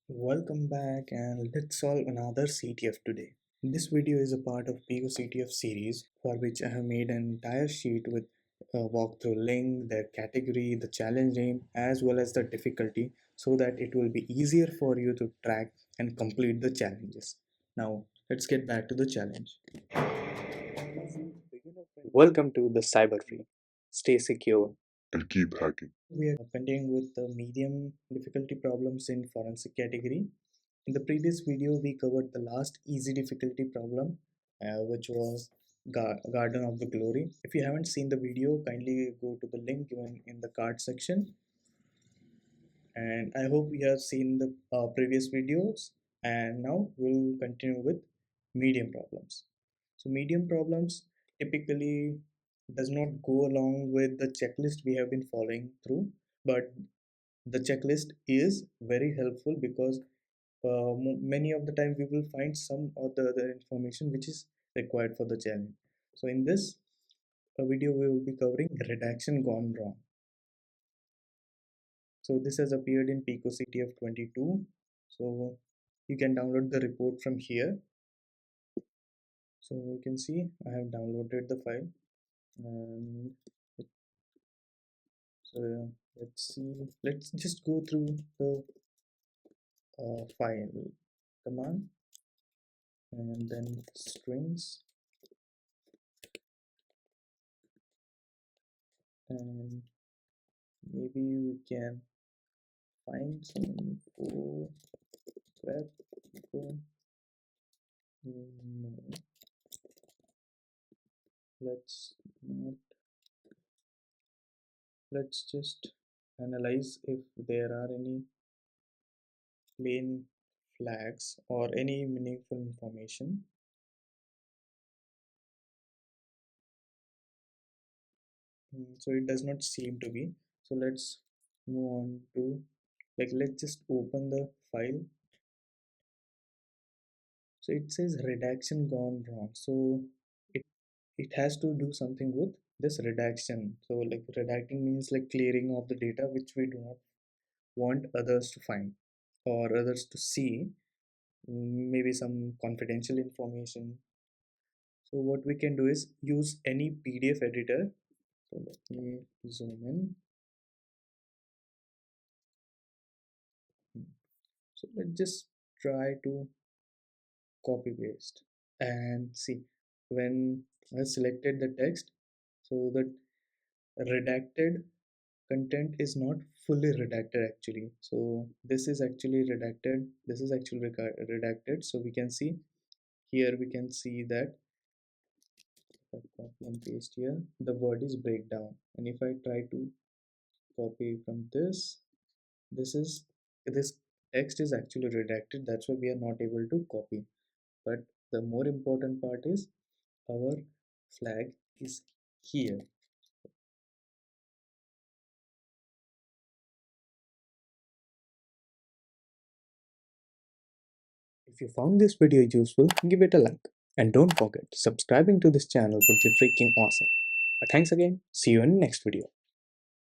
Welcome back and let's solve another CTF today. This video is a part of picoCTF series for which I have made an entire sheet with a walkthrough link, the category, the challenge name as well as the difficulty so that it will be easier for you to track and complete the challenges. Now let's get back to the challenge. Welcome to the Cyber Free. Stay secure and keep hacking. We are continuing with the medium difficulty problems in forensic category. In the previous video, we covered the last easy difficulty problem, which was Garden of the Glory. If you haven't seen the video, kindly go to the link given in the card section. And I hope you have seen the previous videos. And now we'll continue with medium problems. So medium problems typically does not go along with the checklist we have been following through, but the checklist is very helpful because many of the time we will find some of the other information which is required for the challenge. So in this video we will be covering redaction gone wrong. So this has appeared in picoCTF 22. So you can download the report from here. So you can see I have downloaded the file and so let's just go through the file command and then strings, and maybe we can find some info. Grab info. No, let's not. Let's just analyze if there are any plain flags or any meaningful information. So it does not seem to be. So let's move on to, like, let's just open the file. So it says redaction gone wrong. So it has to do something with this redaction. So like redacting means like clearing of the data which we do not want others to find or others to see, maybe some confidential information. So what we can do is use any PDF editor. So let me zoom in. So let's just try to copy paste and see when I selected the text. So the redacted content is not fully redacted actually. So this is actually redacted. This is actually redacted. So we can see here, we can see that if I copy and paste here, the word is breakdown. And if I try to copy from this text is actually redacted. That's why we are not able to copy. But the more important part is our flag is here. If you found this video useful, give it a like. And don't forget, subscribing to this channel would be freaking awesome. Thanks again. See you in the next video.